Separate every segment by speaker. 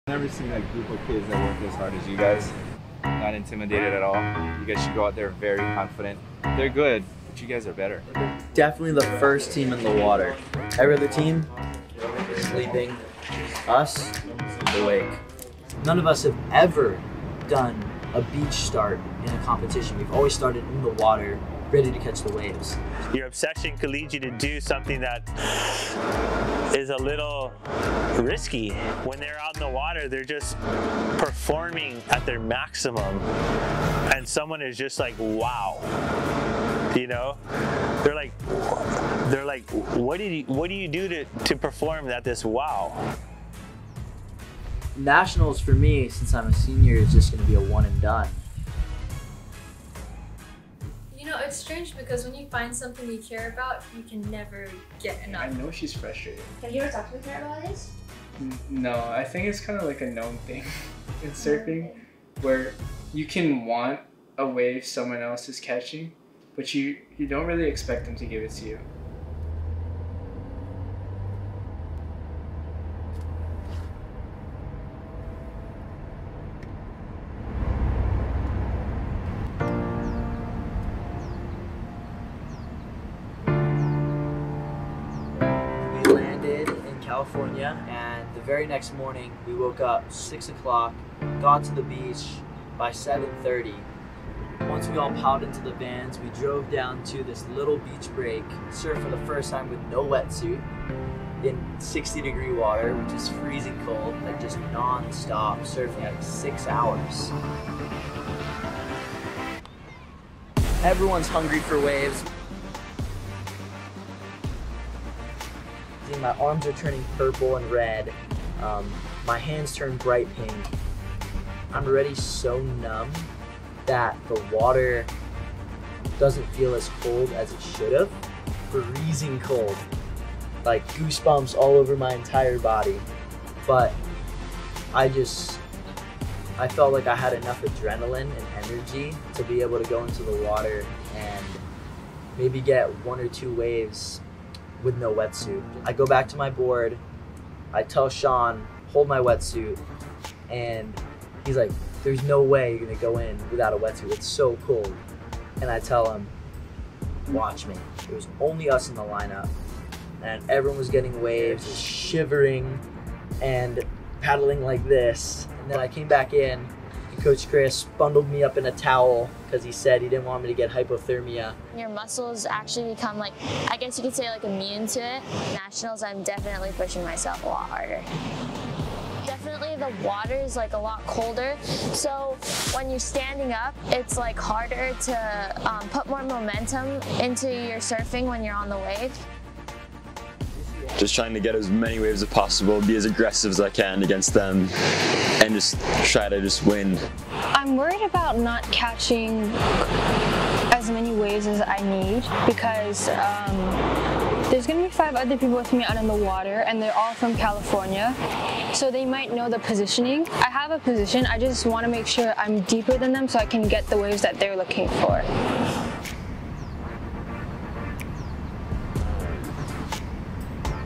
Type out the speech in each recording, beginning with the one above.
Speaker 1: I've never seen a group of kids that work as hard as you guys. Not intimidated at all. You guys should go out there very confident. They're good, but you guys are better.
Speaker 2: Definitely the first team in the water. Every other team, sleeping. Us, awake. None of us have ever done a beach start in a competition. We've always started in the water, ready to catch the waves.
Speaker 3: Your obsession could lead you to do something that is a little risky. When they're out in the water, they're just performing at their maximum. And someone is just like, wow. You know? They're like, what do you do to perform at this wow?
Speaker 2: Nationals for me, since I'm a senior, is just going to be a one and done.
Speaker 4: You know, it's strange because when you find something you care about, you can never get enough.
Speaker 5: I know she's frustrated.
Speaker 6: Have you ever talked with her about this?
Speaker 5: No, I think it's kind of like a known thing in surfing, where you can want a wave someone else is catching, but you don't really expect them to give it to you.
Speaker 2: California, and the very next morning we woke up 6 o'clock, got to the beach by 7:30. Once we all piled into the vans, we drove down to this little beach break, surfed for the first time with no wetsuit in 60-degree water, which is freezing cold, like just non-stop surfing like 6 hours. Everyone's hungry for waves. My arms are turning purple and red. My hands turn bright pink. I'm already so numb that the water doesn't feel as cold as it should have. Freezing cold. Like goosebumps all over my entire body. But I felt like I had enough adrenaline and energy to be able to go into the water and maybe get 1 or 2 waves with no wetsuit. I go back to my board, I tell Sean, hold my wetsuit, and he's like, there's no way you're gonna go in without a wetsuit, it's so cold. And I tell him, watch me. It was only us in the lineup, and everyone was getting waves, just shivering and paddling like this. And then I came back in, and Coach Chris bundled me up in a towel because he said he didn't want me to get hypothermia.
Speaker 6: Your muscles actually become like, I guess you could say like immune to it. Nationals, I'm definitely pushing myself a lot harder. Definitely the water is like a lot colder, so when you're standing up, it's like harder to put more momentum into your surfing when you're on the wave.
Speaker 7: Just trying to get as many waves as possible, be as aggressive as I can against them, and just try to just win.
Speaker 8: I'm worried about not catching as many waves as I need because there's going to be 5 other people with me out in the water, and they're all from California, so they might know the positioning. I have a position, I just want to make sure I'm deeper than them so I can get the waves that they're looking for.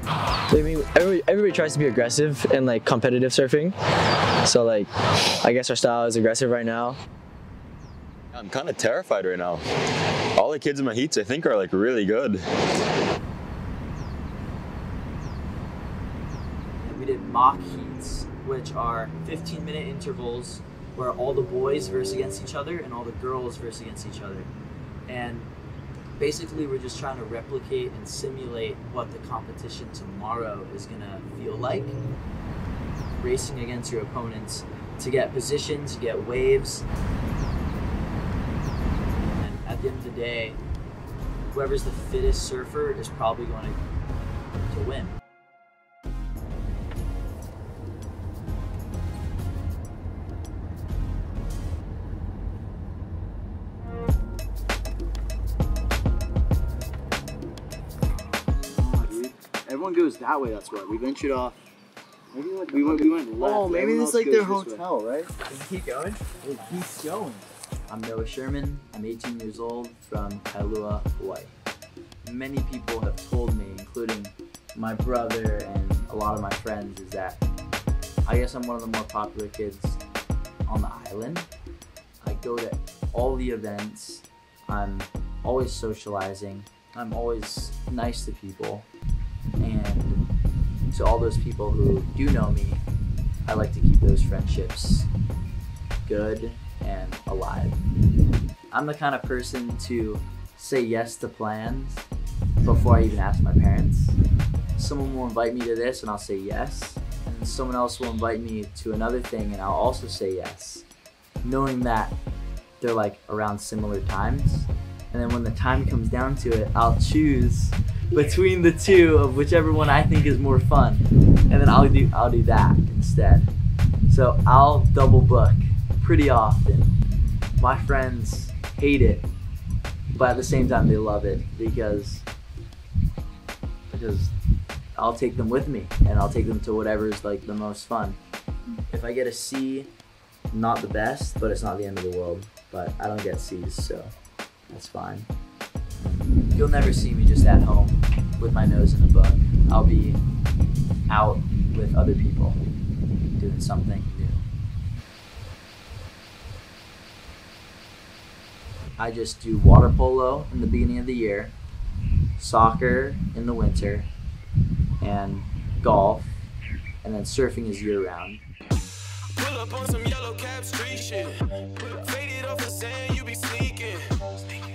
Speaker 9: I mean, everybody tries to be aggressive in like competitive surfing, so like I guess our style is aggressive right now.
Speaker 7: I'm kind of terrified right now. All the kids in my heats I think are like really good.
Speaker 2: We did mock heats, which are 15-minute intervals where all the boys verse against each other and all the girls verse against each other. And basically, we're just trying to replicate and simulate what the competition tomorrow is gonna feel like. Racing against your opponents to get positions, get waves. And at the end of the day, whoever's the fittest surfer is probably going to win. Everyone goes that way, that's why. We ventured off. Maybe like we went left.
Speaker 9: Oh, maybe this is like their hotel, right?
Speaker 2: Does it keep going? It keeps going. I'm Noah Sherman. I'm 18 years old from Kailua, Hawaii. Many people have told me, including my brother and a lot of my friends, is that I guess I'm one of the more popular kids on the island. I go to all the events. I'm always socializing. I'm always nice to people. And to all those people who do know me, I like to keep those friendships good and alive. I'm the kind of person to say yes to plans before I even ask my parents. Someone will invite me to this and I'll say yes. And someone else will invite me to another thing and I'll also say yes, knowing that they're like around similar times. And then when the time comes down to it, I'll choose between the two of whichever one I think is more fun. And then I'll do that instead. So I'll double book pretty often. My friends hate it, but at the same time they love it because I'll take them with me and I'll take them to whatever is like the most fun. If I get a C, not the best, but it's not the end of the world. But I don't get C's, so that's fine. You'll never see me just at home with my nose in a book. I'll be out with other people doing something new. I just do water polo in the beginning of the year, soccer in the winter, and golf, and then surfing is year-round.
Speaker 10: Pull up on some yellow cap street shit. Faded off the sand, you be sneaking.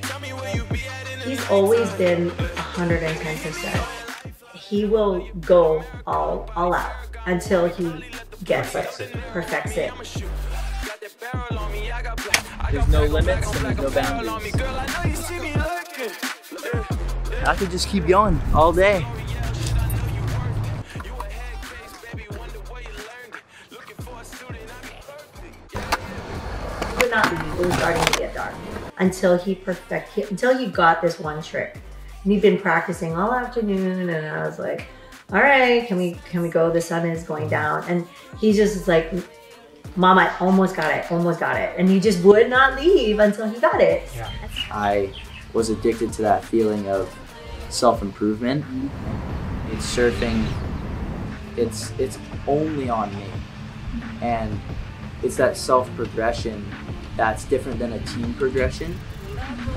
Speaker 10: Tell me where you be at in the
Speaker 11: He's always been 110%. He will go all out until he gets it, perfects it.
Speaker 2: There's no limits and there's no boundaries. I could just keep going all day.
Speaker 11: Would not leave. It was starting to get dark until he got this one trick. And he'd been practicing all afternoon, and I was like, "All right, can we go? The sun is going down." And he just is like, "Mom, I almost got it, and he just would not leave until he got it.
Speaker 2: Yeah. I was addicted to that feeling of self-improvement. It's surfing. It's only on me, and it's that self-progression that's different than a team progression,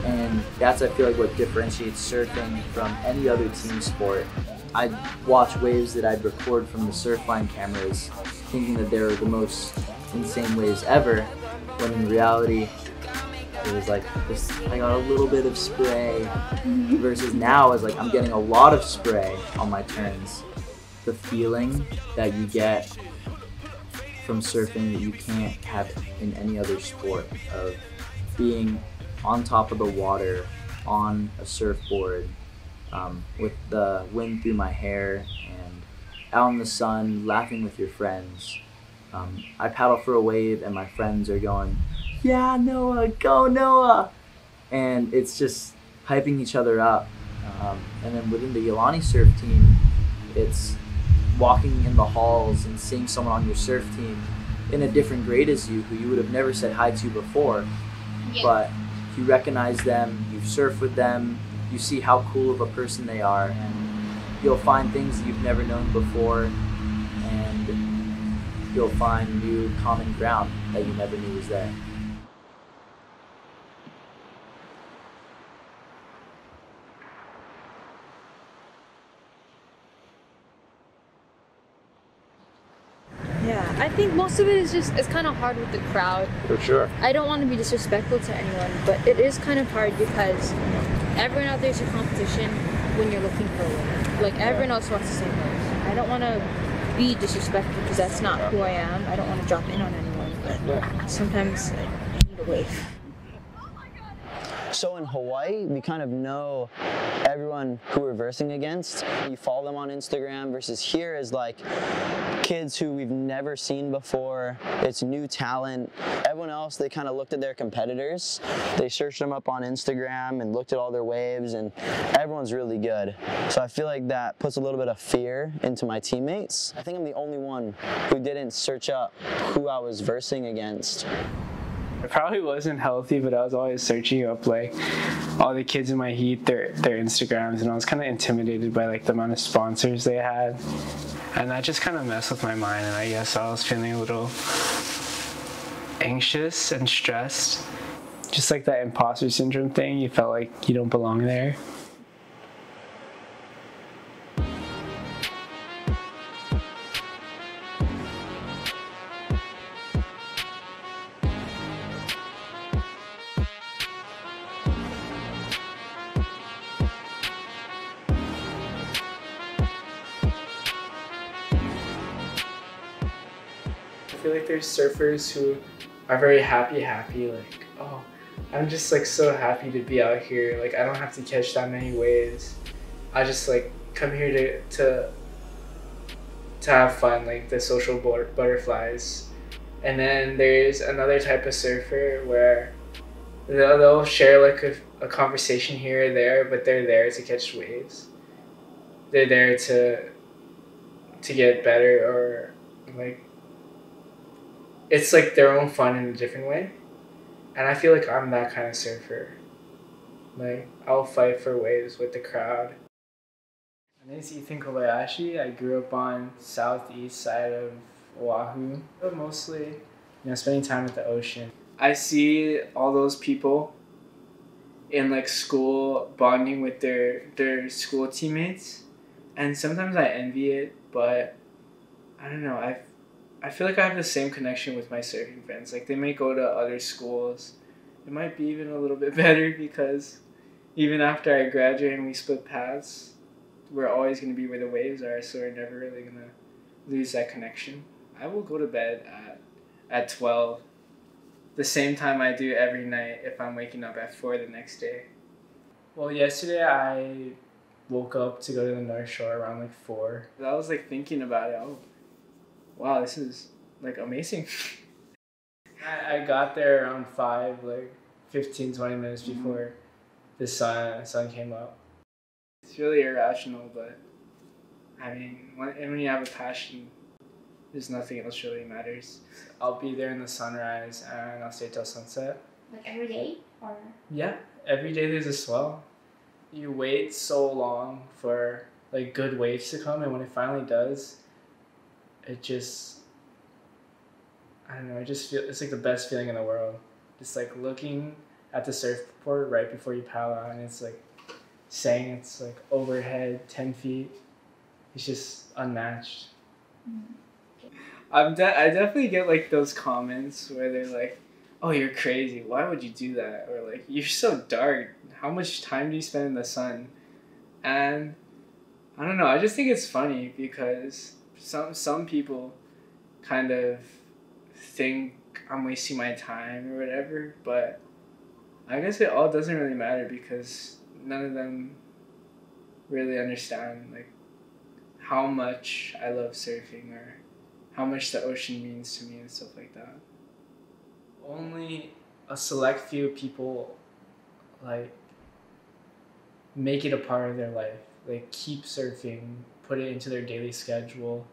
Speaker 2: and that's, I feel like, what differentiates surfing from any other team sport. I'd watch waves that I'd record from the Surfline cameras thinking that they were the most insane waves ever, when in reality it was like this, I got a little bit of spray, versus now is like I'm getting a lot of spray on my turns. The feeling that you get from surfing that you can't have in any other sport, of being on top of the water on a surfboard with the wind through my hair and out in the sun laughing with your friends. I paddle for a wave and my friends are going, "Yeah, Noah, go Noah!" And it's just hyping each other up. And then within the Iolani surf team, it's walking in the halls and seeing someone on your surf team in a different grade as you, who you would have never said hi to before. Yeah. But you recognize them, you surf with them, you see how cool of a person they are, and you'll find things that you've never known before, and you'll find new common ground that you never knew was there.
Speaker 8: Yeah, I think most of it is just, it's kind of hard with the crowd.
Speaker 1: For sure.
Speaker 8: I don't want to be disrespectful to anyone, but it is kind of hard because everyone out there is your competition when you're looking for a winner. Like, everyone else wants the same race. I don't want to be disrespectful because that's not who I am. I don't want to drop in on anyone, but sometimes I need a wave.
Speaker 9: So in Hawaii, we kind of know everyone who we're versing against. You follow them on Instagram, versus here is like kids who we've never seen before. It's new talent. Everyone else, they kind of looked at their competitors. They searched them up on Instagram and looked at all their waves, and everyone's really good. So I feel like that puts a little bit of fear into my teammates. I think I'm the only one who didn't search up who I was versing against.
Speaker 5: I probably wasn't healthy, but I was always searching up like all the kids in my heat, their Instagrams, and I was kind of intimidated by like the amount of sponsors they had. And that just kind of messed with my mind, and I guess I was feeling a little anxious and stressed. Just like that imposter syndrome thing, you felt like you don't belong there. I feel like there's surfers who are very happy, like, oh, I'm just like so happy to be out here. Like, I don't have to catch that many waves. I just like come here to have fun, like the social butterflies. And then there's another type of surfer where they'll share like a conversation here or there, but they're there to catch waves. They're there to get better, or like, it's like their own fun in a different way. And I feel like I'm that kind of surfer. Like, I'll fight for waves with the crowd. My name is Ethan Kobayashi. I grew up on southeast side of Oahu. Mostly, spending time at the ocean. I see all those people in like school bonding with their school teammates. And sometimes I envy it, but I don't know, I feel like I have the same connection with my surfing friends. Like, they may go to other schools. It might be even a little bit better, because even after I graduate and we split paths, we're always going to be where the waves are, so we're never really going to lose that connection. I will go to bed at 12, the same time I do every night if I'm waking up at 4 the next day. Well, yesterday I woke up to go to the North Shore around like 4. I was like thinking about it. Oh, wow, this is like amazing. I got there around 5, like 15-20 minutes before the sun came up. It's really irrational, but I mean, when you have a passion, there's nothing else really matters. I'll be there in the sunrise and I'll stay till sunset.
Speaker 12: Like every day, or? Yeah,
Speaker 5: every day there's a swell. You wait so long for like good waves to come, and when it finally does, it just, I don't know, I just feel, it's like the best feeling in the world. Just like looking at the surfboard right before you paddle out, and it's like saying it's like overhead 10 feet. It's just unmatched. Mm-hmm. I definitely get like those comments where they're like, oh, you're crazy, why would you do that? Or like, you're so dark, how much time do you spend in the sun? And I don't know, I just think it's funny because some people kind of think I'm wasting my time or whatever, but I guess it all doesn't really matter because none of them really understand like how much I love surfing or how much the ocean means to me and stuff like that. Only a select few people like make it a part of their life, like keep surfing, put it into their daily schedule.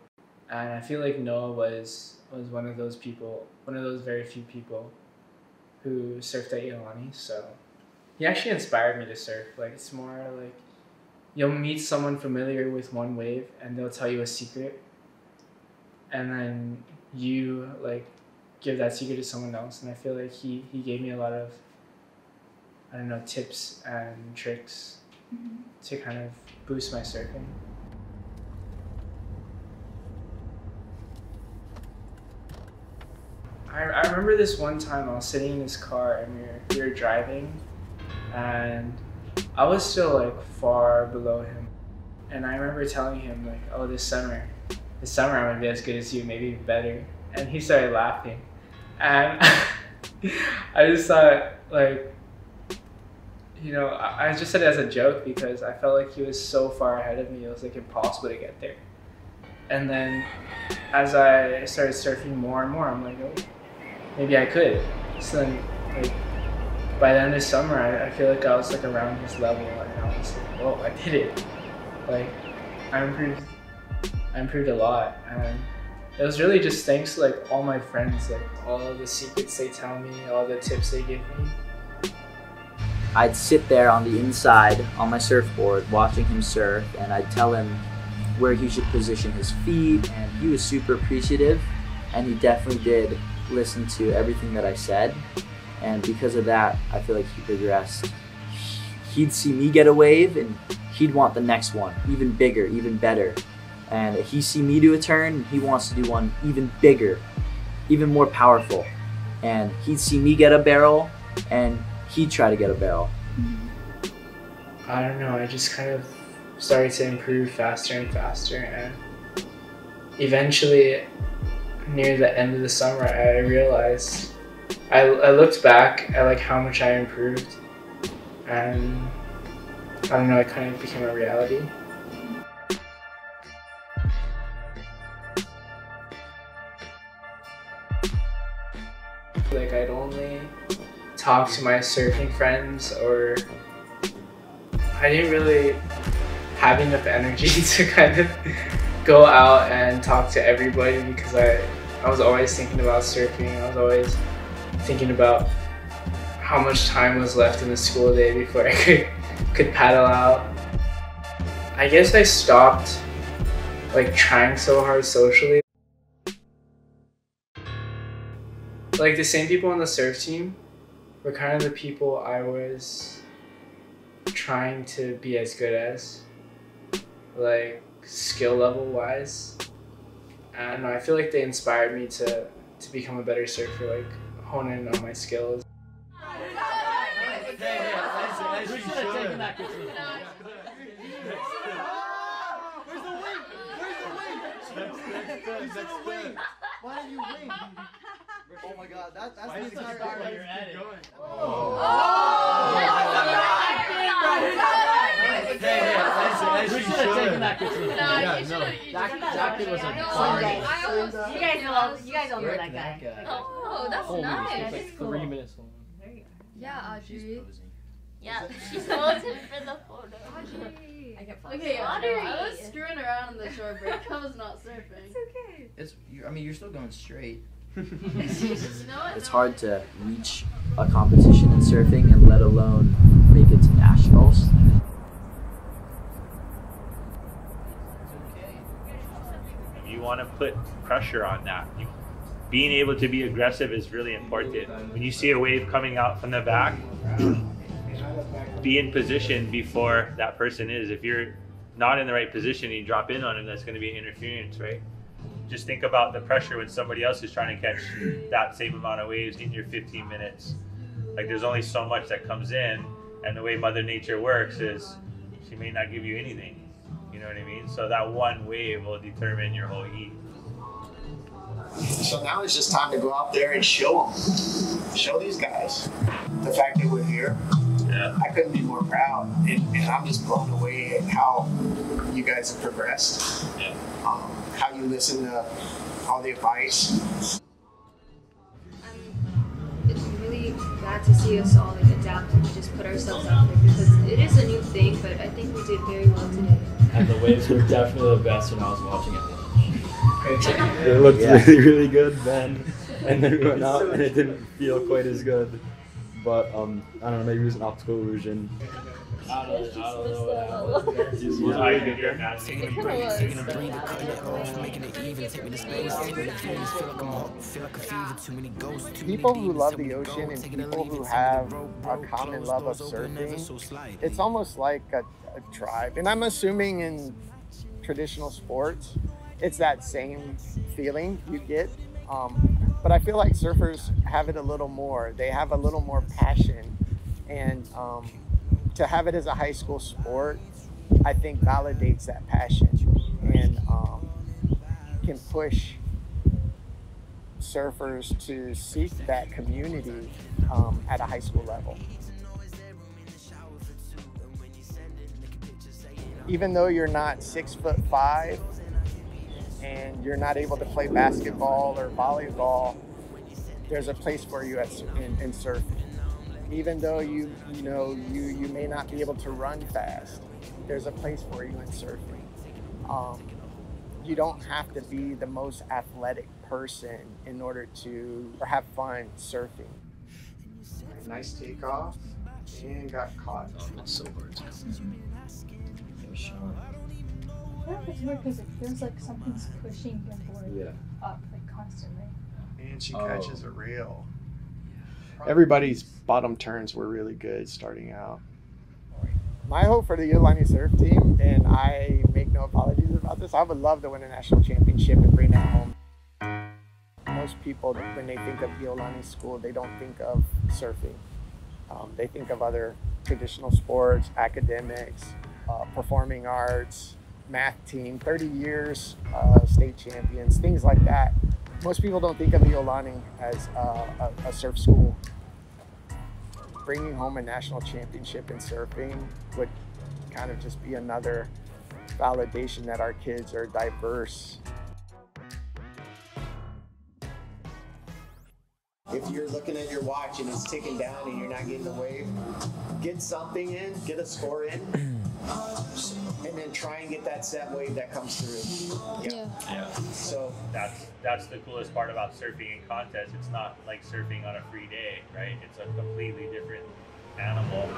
Speaker 5: And I feel like Noah was one of those people, one of those very few people who surfed at Iolani. So he actually inspired me to surf. Like, it's more like you'll meet someone familiar with one wave and they'll tell you a secret, and then you like give that secret to someone else. And I feel like he gave me a lot of, I don't know, tips and tricks to kind of boost my surfing. I remember this one time I was sitting in his car and we were driving, and I was still like far below him. And I remember telling him like, oh, this summer I'm gonna be as good as you, maybe even better. And he started laughing. And I just thought like, you know, I just said it as a joke because I felt like he was so far ahead of me, it was like impossible to get there. And then as I started surfing more and more, I'm like, oh, maybe I could. So then, like, by the end of summer, I feel like I was like around his level, and I was like, whoa, I did it. Like, I improved a lot, and it was really just thanks to like all my friends, like all of the secrets they tell me, all the tips they give me.
Speaker 2: I'd sit there on the inside on my surfboard watching him surf, and I'd tell him where he should position his feet, and he was super appreciative, and he definitely did listen to everything that I said, and because of that, I feel like he progressed. He'd see me get a wave, and he'd want the next one, even bigger, even better. And if he see me do a turn, he wants to do one even bigger, even more powerful. And he'd see me get a barrel, and he'd try to get a barrel.
Speaker 5: I don't know, I just kind of started to improve faster and faster, and eventually, near the end of the summer, I realized, I looked back at like how much I improved, and I don't know, it kind of became a reality. Like I'd only talk to my surfing friends, or I didn't really have enough energy to kind of go out and talk to everybody, because I was always thinking about surfing. I was always thinking about how much time was left in the school day before I could paddle out. I guess I stopped like trying so hard socially. Like the same people on the surf team were kind of the people I was trying to be as good as, like skill level wise. And I feel like they inspired me to become a better surfer, like hone in on my skills.
Speaker 9: Why do you wing? Oh my god, that's the start where you're at it.
Speaker 2: We should have taken that critique. Jackie was a bargain.
Speaker 11: You guys all know that guy.
Speaker 4: Oh, that's nice.
Speaker 13: Like 3 minutes long.
Speaker 4: Yeah, Audrey.
Speaker 6: Yeah, she's posing for the photo.
Speaker 4: Audrey.
Speaker 14: Okay, I was screwing around on the short break. I was not surfing.
Speaker 4: It's okay.
Speaker 13: I mean, you're still going straight.
Speaker 2: It's hard to reach a competition in surfing, and let alone make it to nationals.
Speaker 3: You want to put pressure on that. Being able to be aggressive is really important. When you see a wave coming out from the back, be in position before that person is. If you're not in the right position and you drop in on him, that's going to be interference, right? Just think about the pressure when somebody else is trying to catch that same amount of waves in your 15 minutes. Like there's only so much that comes in, and the way Mother Nature works is she may not give you anything. You know what I mean? So that one wave will determine your whole heat.
Speaker 15: So now it's just time to go out there and show them. Show these guys the fact that we're here.
Speaker 3: Yeah.
Speaker 15: I couldn't be more proud, and I'm just blown away at how you guys have progressed.
Speaker 3: Yeah.
Speaker 15: How you listen to all the advice.
Speaker 16: It's really glad to see us all like adapt and just put ourselves out there, because it is a new thing, but I think we did very well today.
Speaker 13: And the waves were definitely the best when I was watching it lunch.
Speaker 7: It looked really, really good then, and then we went out and it didn't feel quite as good. But I don't know, maybe it was an optical illusion.
Speaker 13: I don't know what
Speaker 15: People who love the ocean and people who have a common love of surfing, it's almost like a tribe. And I'm assuming in traditional sports, it's that same feeling you get. But I feel like surfers have it a little more. They have a little more passion, and to have it as a high school sport, I think validates that passion and can push surfers to seek that community at a high school level. Even though you're not 6'5" and you're not able to play basketball or volleyball, there's a place for you in surfing. Even though you may not be able to run fast, there's a place for you in surfing. You don't have to be the most athletic person in order to have fun surfing. Nice takeoff and got caught.
Speaker 13: Oh, that's so hard.
Speaker 8: feel like it's weird because it feels like something's pushing your board up like constantly.
Speaker 15: And she catches a reel. Everybody's bottom turns were really good starting out. My hope for the Iolani surf team, and I make no apologies about this, I would love to win a national championship and bring that home. Most people, when they think of Iolani School, they don't think of surfing. They think of other traditional sports, academics, performing arts, math team, 30 years, state champions, things like that. Most people don't think of Iolani as a surf school. Bringing home a national championship in surfing would kind of just be another validation that our kids are diverse.
Speaker 17: If you're looking at your watch and it's ticking down and you're not getting the wave, get something in, get a score in, and then try and get that set wave that comes through.
Speaker 3: Yeah.
Speaker 17: So
Speaker 3: that's the coolest part about surfing in contests. It's not like surfing on a free day, right? It's a completely different animal.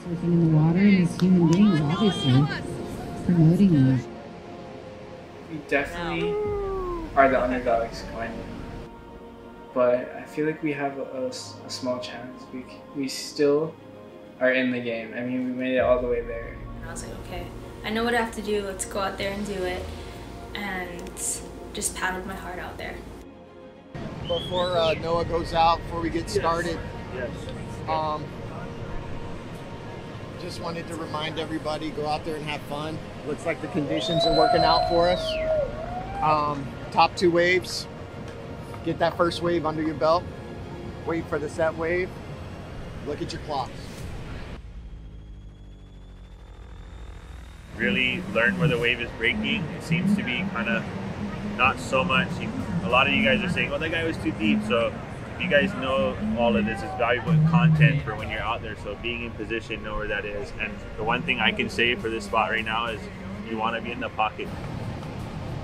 Speaker 18: Surfing in the water, and as human beings, obviously, promoting that.
Speaker 5: We definitely are the underdogs going in. But I feel like we have a small chance. We still are in the game. I mean, we made it all the way there.
Speaker 4: I was like, okay, I know what I have to do. Let's go out there and do it. And just paddled my heart out there.
Speaker 15: Before Noah goes out, before we get started, just wanted to remind everybody, go out there and have fun. Looks like the conditions are working out for us. Top 2 waves. Get that first wave under your belt. Wait for the set wave. Look at your clocks.
Speaker 3: Really learn where the wave is breaking. It seems to be kind of not so much. A lot of you guys are saying, "Oh, that guy was too deep." So you guys know all of this is valuable content for when you're out there. So being in position, know where that is. And the one thing I can say for this spot right now is you want to be in the pocket.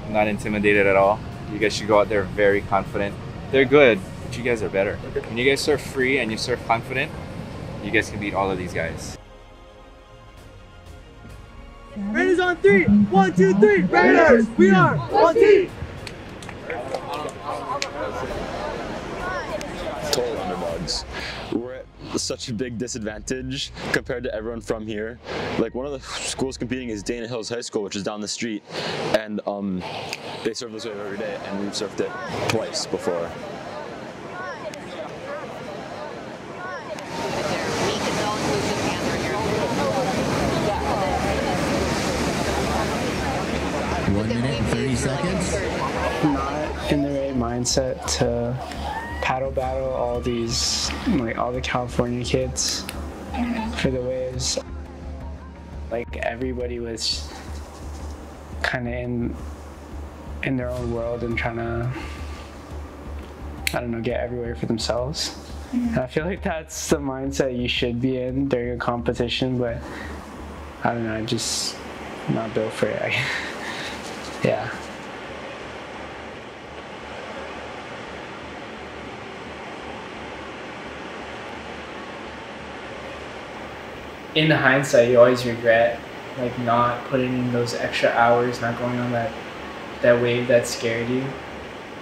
Speaker 1: I'm not intimidated at all. You guys should go out there very confident. They're good, but you guys are better. When you guys surf free and you surf confident, you guys can beat all of these guys.
Speaker 10: Raiders on 3. 1, 2, 3. Raiders, we are one team.
Speaker 7: Total underdogs. We're at such a big disadvantage compared to everyone from here. Like, one of the schools competing is Dana Hills High School, which is down the street, and they surf this wave every day, and we've surfed it twice before.
Speaker 19: Minute and 30 seconds.
Speaker 5: Not in the right mindset to paddle battle all these, like all the California kids for the waves. Like, everybody was kind of in their own world and trying to, I don't know, get everywhere for themselves. And I feel like that's the mindset you should be in during a competition, but I don't know, I'm just not built for it. Yeah. In hindsight, you always regret like not putting in those extra hours, not going on that wave that scared you,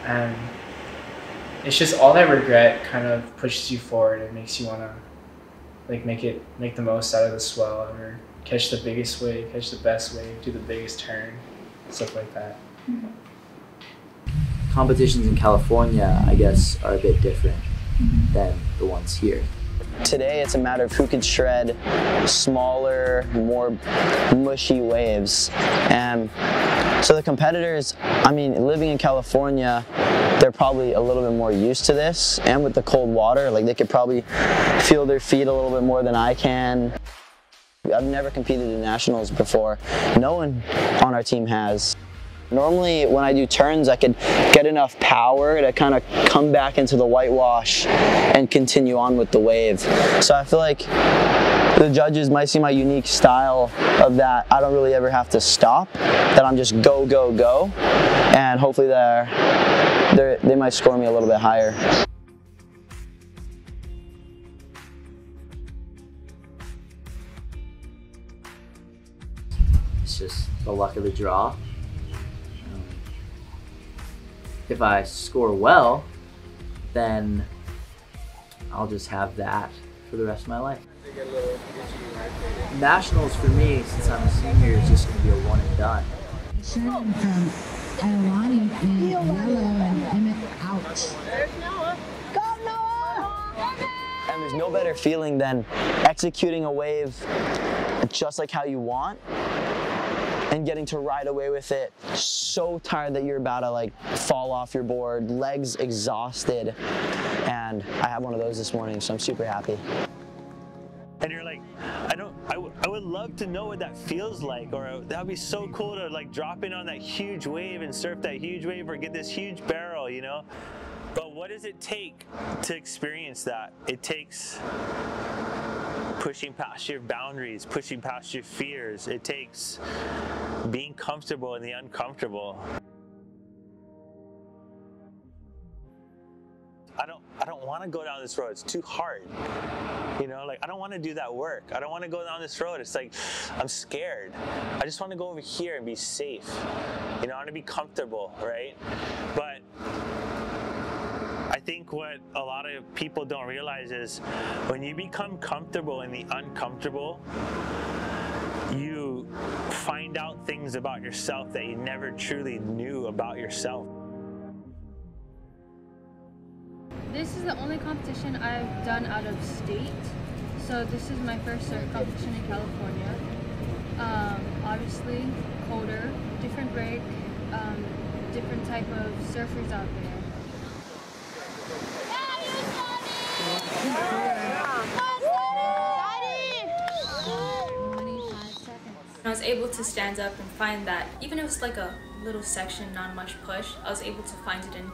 Speaker 5: and it's just all that regret kind of pushes you forward and makes you want to like make the most out of the swell, or catch the biggest wave, catch the best wave, do the biggest turn. Stuff like that.
Speaker 2: Competitions in California, I guess, are a bit different than the ones here.
Speaker 9: Today, it's a matter of who can shred smaller, more mushy waves. And so the competitors, I mean, living in California, they're probably a little bit more used to this. And with the cold water, like, they could probably feel their feet a little bit more than I can. I've never competed in nationals before. No one on our team has. Normally, when I do turns, I could get enough power to kind of come back into the whitewash and continue on with the wave. So I feel like the judges might see my unique style of that I don't really ever have to stop, that I'm just go, go, go, and hopefully they might score me a little bit higher.
Speaker 2: It's just the luck of the draw. If I score well, then I'll just have that for the rest of my life. Nationals for me, since I'm a senior, is just going to be a one and done.
Speaker 18: Sherman from Iolani in yellow and Emmett out.
Speaker 9: And there's no better feeling than executing a wave just like how you want and getting to ride away with it, so tired that you're about to like fall off your board, legs exhausted, and I had one of those this morning, so I'm super happy.
Speaker 3: And you're like, I would love to know what that feels like, or that would be so cool to like drop in on that huge wave and surf that huge wave or get this huge barrel, you know? But what does it take to experience that? It takes pushing past your boundaries, pushing past your fears. It takes being comfortable in the uncomfortable. I don't want to go down this road. It's too hard. You know, like I don't want to do that work. I don't want to go down this road. It's like I'm scared. I just want to go over here and be safe. You know, I want to be comfortable, right? But I think what a lot of people don't realize is when you become comfortable in the uncomfortable, you find out things about yourself that you never truly knew about yourself.
Speaker 8: This is the only competition I've done out of state. So this is my first surf competition in California. Obviously colder, different break, different type of surfers out there.
Speaker 4: I was able to stand up and find that even if it was like a little section, not much push, I was able to find it and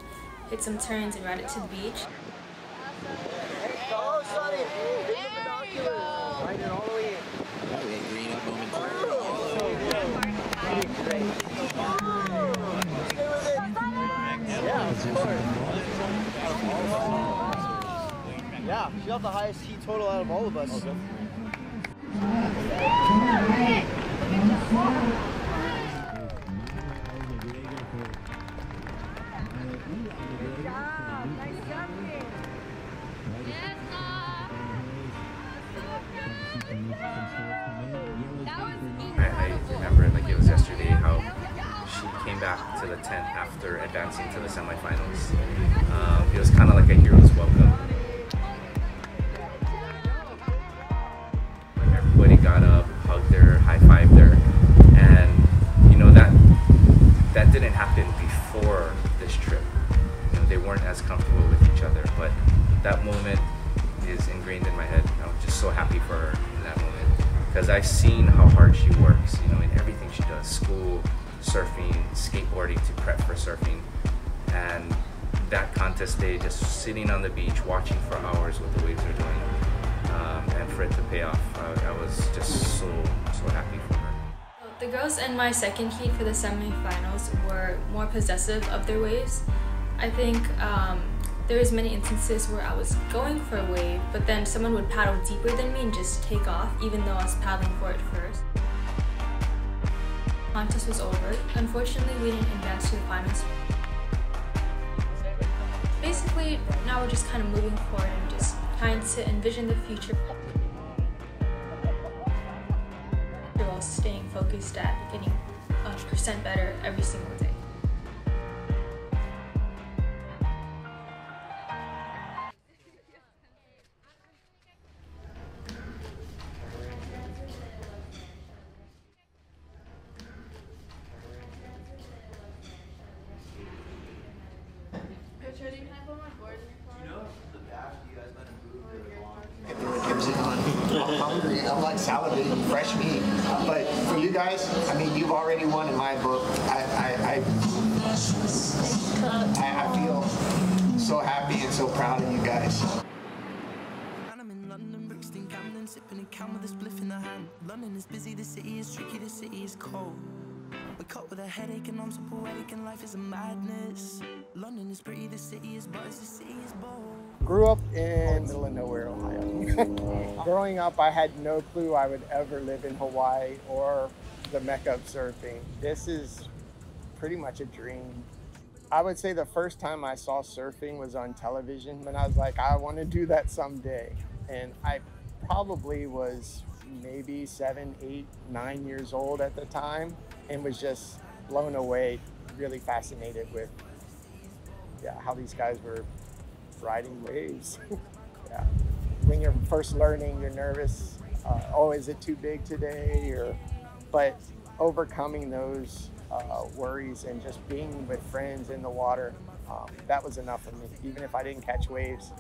Speaker 4: hit some turns and ride it to the beach.
Speaker 9: Yeah, she got the highest heat total out of all of us.
Speaker 1: I remember like it was yesterday how she came back to the tent after advancing to the semifinals. It was kind of like a hero's welcome. Everybody got up, hugged her, high-fived her, and you know that didn't happen before this trip. You know, they weren't as comfortable with each other, but that moment is ingrained in my head. I'm just so happy for her in that moment because I've seen how hard she works, you know, in everything she does, school, surfing, skateboarding to prep for surfing, and that contest day, just sitting on the beach watching for hours what the waves are doing, and for it to pay off, I was just so happy for her.
Speaker 4: The girls in my second heat for the semifinals were more possessive of their waves. I think there was many instances where I was going for a wave, but then someone would paddle deeper than me and just take off, even though I was paddling for it first. The contest was over. Unfortunately, we didn't advance to the finals. Basically, now we're just kind of moving forward and just trying to envision the future while staying focused at getting 1% better every single day.
Speaker 17: I'm like salivating fresh meat. But for you guys, I mean, you've already won in my book. I feel so happy and so proud of you guys.
Speaker 10: in a count with a spliff in the hand. London is busy, the city is tricky, the city is cold. Wake up with a headache and I'm so poetic and life is a madness. London is pretty, the city is buzz, the city is bold.
Speaker 15: Grew up in middle of nowhere, Ohio. Growing up, I had no clue I would ever live in Hawaii or the Mecca of surfing. This is pretty much a dream. I would say the first time I saw surfing was on television when I was like, I want to do that someday. And I probably was maybe 7, 8, 9 years old at the time and was just blown away, really fascinated with how these guys were riding waves. When you're first learning, you're nervous. Oh, is it too big today? But overcoming those worries and just being with friends in the water, that was enough for me, even if I didn't catch waves.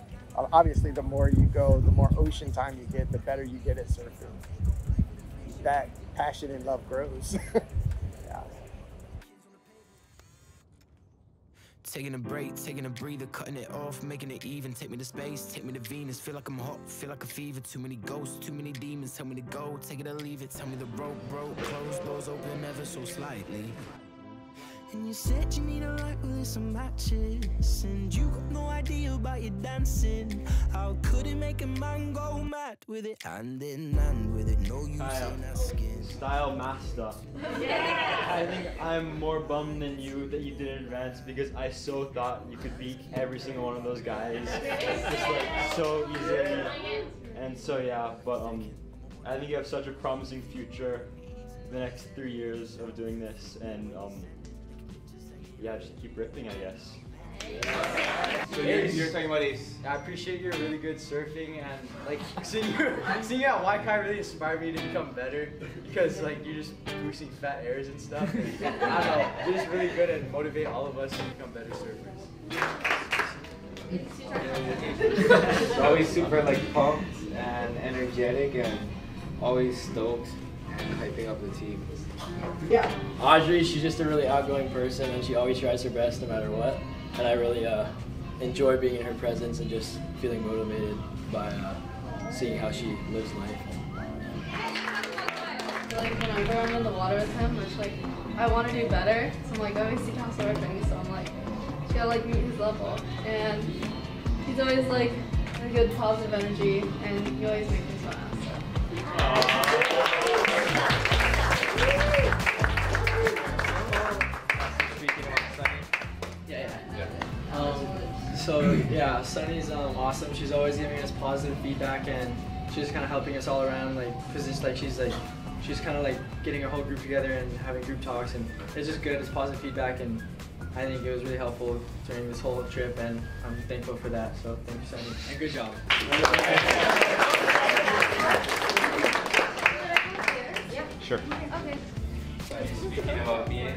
Speaker 15: Obviously, the more you go, the more ocean time you get, the better you get at surfing. That passion and love grows.
Speaker 10: Taking a break, taking a breather, cutting it off, making it even. Take me to space, take me to Venus. Feel like I'm hot, feel like a fever. Too many ghosts, too many demons. Tell me to go, take it or leave it. Tell me the rope broke, close doors open ever so slightly. And you said you need a light with some matches, and you got no idea about your dancing. How could it make a man go mad with it? Hand in hand with it, no use in asking.
Speaker 13: Style master. Yeah. I think I'm more bummed than you that you didn't advance, because I so thought you could beat every single one of those guys just like so easily. And so yeah, but I think you have such a promising future the next 3 years of doing this, and yeah, just keep ripping, I guess.
Speaker 20: So you're talking about Ace. I appreciate your really good surfing, and like seeing you at Mackay really inspired me to become better, because like you're just boosting fat airs and stuff. And, I don't know, you're just really good and motivate all of us to become better surfers.
Speaker 21: Always super like pumped and energetic and always stoked and hyping up the team.
Speaker 20: Yeah. Audrey, she's just a really outgoing person, and she always tries her best no matter what. And I really enjoy being in her presence and just feeling motivated by seeing how she lives life.
Speaker 14: Like whenever I'm in the water with him, which like I want to do better, so I'm like, I always see how surfing, so I'm like, just gotta like meet his level. And he's always like a good positive energy, and he always makes me smile.
Speaker 20: So yeah, Sunny's awesome. She's always giving us positive feedback, and she's kind of helping us all around, like, cause it's like she's kind of like getting our whole group together and having group talks, and it's just good. It's positive feedback, and I think it was really helpful during this whole trip, and I'm thankful for that. So thank you, Sunny, and good job.
Speaker 13: Sure.
Speaker 14: Okay.
Speaker 1: Speaking about Mie.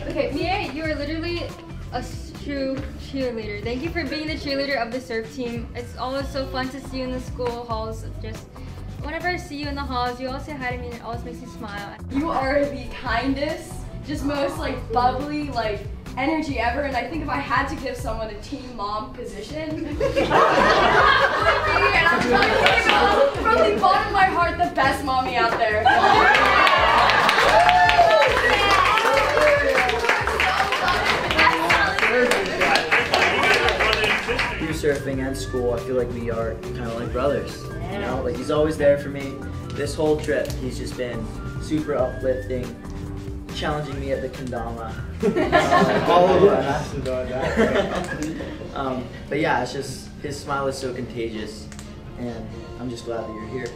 Speaker 22: Okay, Mie, you are literally a true cheerleader. Thank you for being the cheerleader of the surf team. It's always so fun to see you in the school halls. Just whenever I see you in the halls, you always say hi to me, and it always makes me smile.
Speaker 23: You are the kindest, just most like bubbly, like energy ever. And I think if I had to give someone a team mom position, and I'm telling you from the bottom of my heart, the best mommy out there.
Speaker 2: Through surfing and school, I feel like we are kind of like brothers. You know, like he's always there for me. This whole trip, he's just been super uplifting, challenging me at the kendama. All of that. But yeah, it's just his smile is so contagious, and I'm just glad that you're here.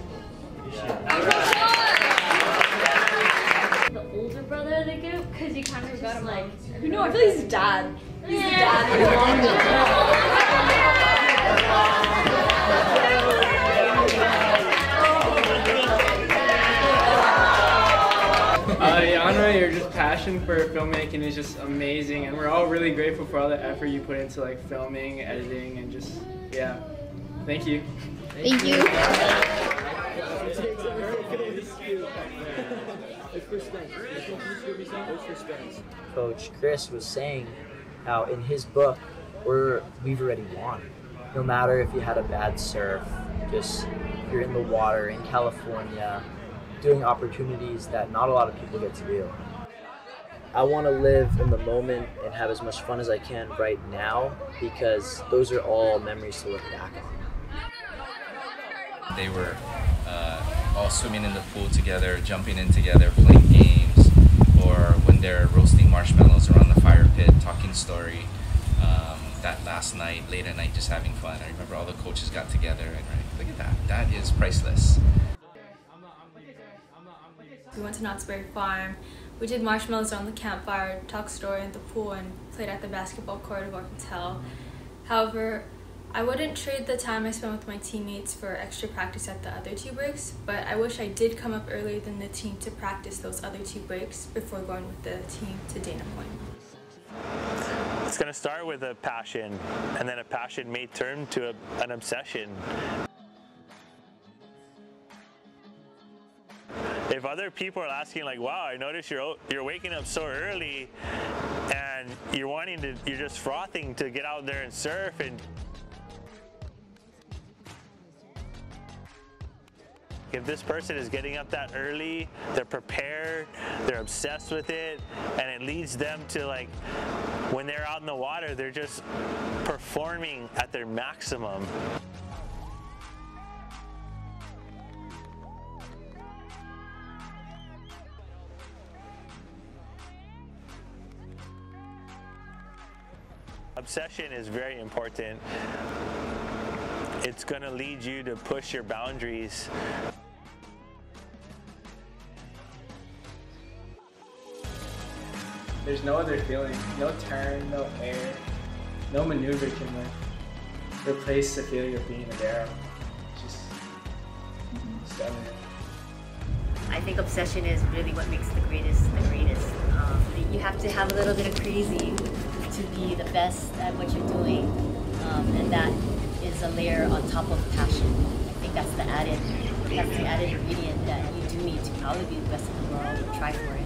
Speaker 6: The older brother of the group, because you kind of just like,
Speaker 23: you know, I feel like he's dad. He's the dad.
Speaker 5: Iolani, your just passion for filmmaking is just amazing, and we're all really grateful for all the effort you put into like filming, editing, and just thank you.
Speaker 6: Thank you.
Speaker 2: Coach Chris was saying how in his book, we've already won. No matter if you had a bad surf, just you're in the water in California, doing opportunities that not a lot of people get to do. I want to live in the moment and have as much fun as I can right now, because those are all memories to look back on.
Speaker 1: They were all swimming in the pool together, jumping in together, playing games, or when they're roasting marshmallows around the fire pit, talking story. That last night, late at night, just having fun. I remember all the coaches got together and look at that. That is priceless.
Speaker 4: We went to Knott's Berry Farm. We did marshmallows on the campfire, talked story in the pool, and played at the basketball court of our hotel. However, I wouldn't trade the time I spent with my teammates for extra practice at the other 2 breaks, but I wish I did come up earlier than the team to practice those other 2 breaks before going with the team to Dana Point.
Speaker 3: It's going to start with a passion, and then a passion may turn to an obsession. If other people are asking like, wow, I noticed you're waking up so early and you're just frothing to get out there and surf, and if this person is getting up that early, they're prepared, they're obsessed with it, and it leads them to, like, when they're out in the water, they're just performing at their maximum. Obsession is very important. It's going to lead you to push your boundaries.
Speaker 5: There's no other feeling, no turn, no air, no maneuver can replace the feeling of being a barrel. Just stunning.
Speaker 11: I think obsession is really what makes the greatest the greatest. You have to have a little bit of crazy to be the best at what you're doing, and that is a layer on top of passion. I think that's the added ingredient that you do need to probably be the best in the world or try for it.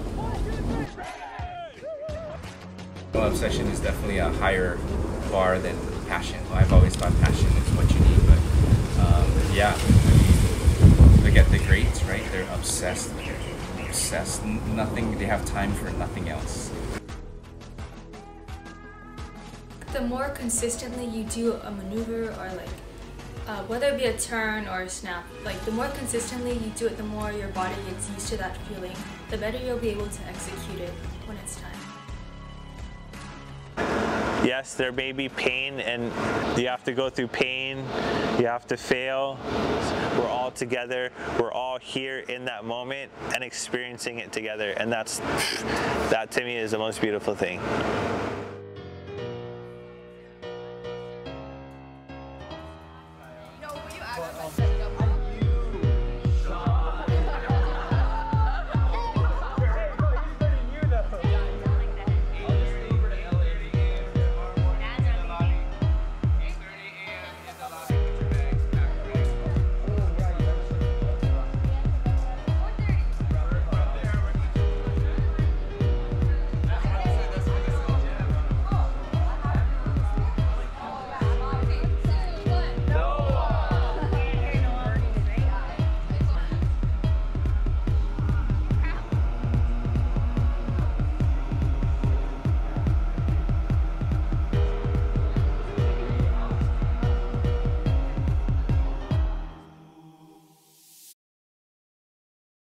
Speaker 1: Well, obsession is definitely a higher bar than passion. I've always thought passion is what you need, but yeah, I mean, look at the greats, right? They're obsessed. Nothing. They have time for nothing else.
Speaker 4: The more consistently you do a maneuver, or whether it be a turn or a snap, the more consistently you do it, the more your body gets used to that feeling, the better you'll be able to execute it when it's time.
Speaker 3: Yes, there may be pain, and you have to go through pain, you have to fail. We're all together, we're all here in that moment and experiencing it together, and that to me is the most beautiful thing.